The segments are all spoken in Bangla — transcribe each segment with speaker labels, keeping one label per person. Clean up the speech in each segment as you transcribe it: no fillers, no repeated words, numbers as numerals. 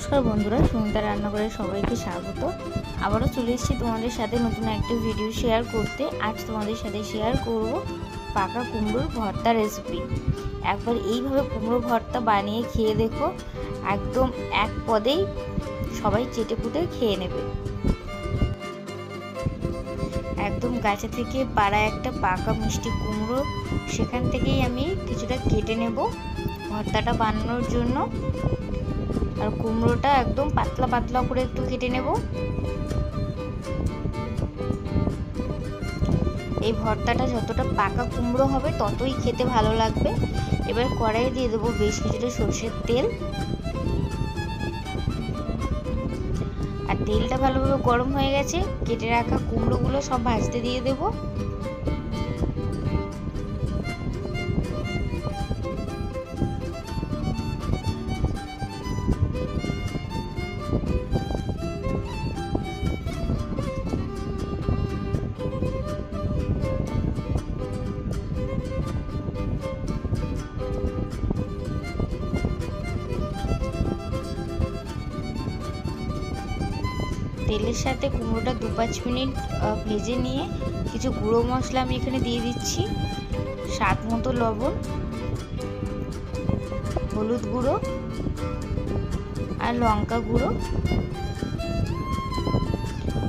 Speaker 1: নমস্কার বন্ধুরা, সুমিতা রান্নাঘরে সবাইকে স্বাগত। আবারও চলে এসেছি তোমাদের সাথে নতুন একটা ভিডিও শেয়ার করতে। আজ তোমাদের সাথে শেয়ার করব পাকা কুমড়োর ভর্তা রেসিপি। একবার এইভাবে কুমড়ো ভর্তা বানিয়ে খেয়ে দেখো, একদম এক পদেই সবাই চেটেপুটে খেয়ে নেবে। একদম গাছে থেকে পাড়া একটা পাকা মিষ্টি কুমড়ো, সেখান থেকেই আমি কিছুটা কেটে নেব ভর্তাটা বানানোর জন্য। আর কুমড়োটা একদম পাতলা পাতলা করে একটু কেটে নেব। এই ভর্তাটা যতটা পাকা কুমড়ো হবে ততই খেতে ভালো লাগবে। এবার কড়াইয়ে দিয়ে দেবো বেশ কিছুটা সরষের তেল। আর তেলটা ভালোভাবে গরম হয়ে গেছে, কেটে রাখা কুমড়োগুলো সব ভাজতে দিয়ে দেবো। তেলের সাথে কুমড়োটা 2-5 মিনিট ভেজে নিয়ে কিছু গুঁড়ো মশলা আমি এখানে দিয়ে দিচ্ছি। স্বাদ মতো লবণ, হলুদ গুঁড়ো আর লঙ্কা গুঁড়ো।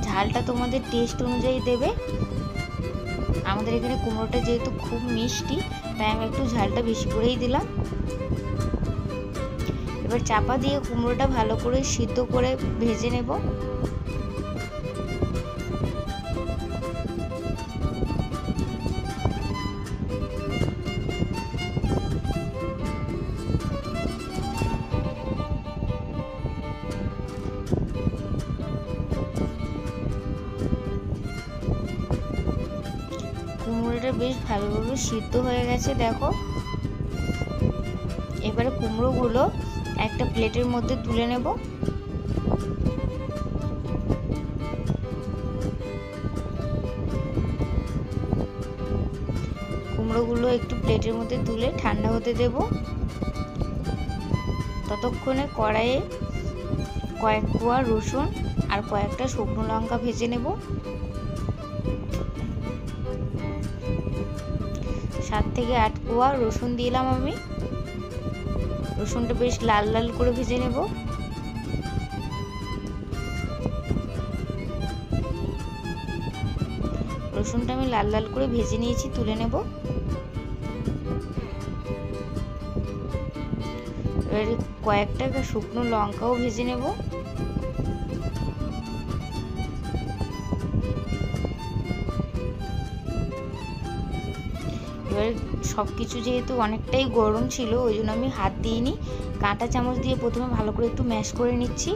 Speaker 1: ঝালটা তোমাদের টেস্ট অনুযায়ী দেবে। আমাদের এখানে কুমড়োটা যেহেতু খুব মিষ্টি, তাই আমি একটু ঝালটা বেশি করেই দিলাম। এবার চাপা দিয়ে কুমড়োটা ভালো করে সিদ্ধ করে ভেজে নেব। কুমড়োটা বেশ ভালোভাবে সিদ্ধ হয়ে গেছে দেখো। এবারে কুমড়োগুলো একটা প্লেটের মধ্যে তুলে নেব। কুমড়োগুলো একটু প্লেটের মধ্যে তুলে ঠান্ডা হতে দেব। ততক্ষণে কড়াইয়ে কয়েক কোয়া রসুন আর কয়েকটা শুকনো লঙ্কা ভেজে নেব। 7 থেকে 8 কোয়া রসুন দিলাম আমি। রসুনটা বেশ লাল লাল করে ভেজে নেব। রসুনটা আমি লাল লাল করে ভেজে নিয়েছি, তুলে নেব। এবার কয়েকটা শুকনো লঙ্কাও ভেজে নেব। এবার সব কিছু যেহেতু অনেকটাই গরম ছিল, ওই জন্য আমি হাত দিইনি, কাঁটা চামচ দিয়ে প্রথমে ভালো করে একটু ম্যাশ করে নিচ্ছি।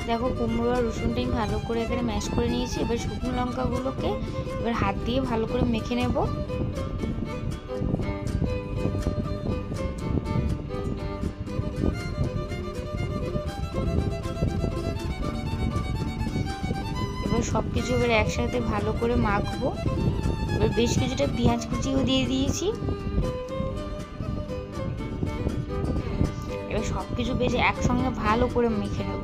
Speaker 1: দেখো কুমড়ো আর রসুনটা আমি ভালো করে এখানে ম্যাশ করে নিয়েছি। এবার শুকনো লঙ্কাগুলোকে এবার হাত দিয়ে ভালো করে মেখে নেব। এবার সব কিছু এবার একসাথে ভালো করে মাখবো। এবার বেশ কিছুটা পেঁয়াজ কুচিও দিয়ে দিয়েছি। এবার সব কিছু বেশ একসঙ্গে ভালো করে মেখে নেব।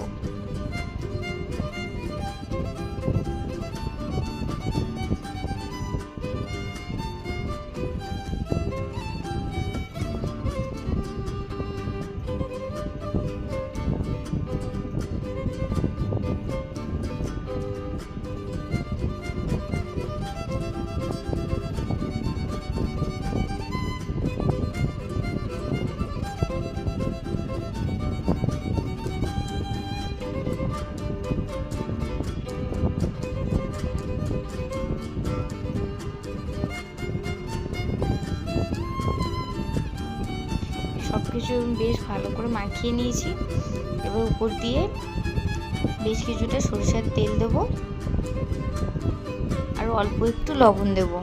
Speaker 1: সব কিছু বেশ ভালো করে মাখিয়ে নিয়েছি। এবার উপর দিয়ে বেশ কিছুটা সরিষার তেল দেবো আর অল্প একটু লবণ দেবো।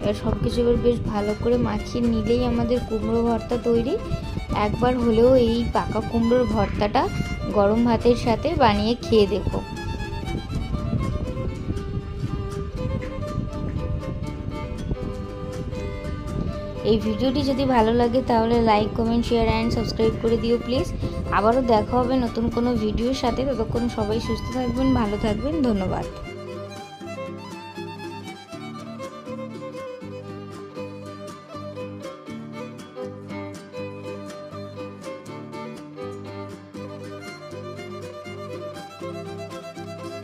Speaker 1: এবার সব কিছু এবার বেশ ভালো করে মাখিয়ে নিলেই আমাদের কুমড়ো ভর্তা তৈরি। একবার হলেও এই পাকা কুমড়োর ভর্তাটা গরম ভাতের সাথে বানিয়ে খেয়ে দেখো। এই ভিডিওটি যদি ভালো লাগে তাহলে like, comment, share and subscribe করে দিও প্লিজ। আবারও দেখা হবে নতুন কোনো ভিডিওর সাথে। ততক্ষণ সবাই সুস্থ থাকবেন, ভালো থাকবেন। ধন্যবাদ।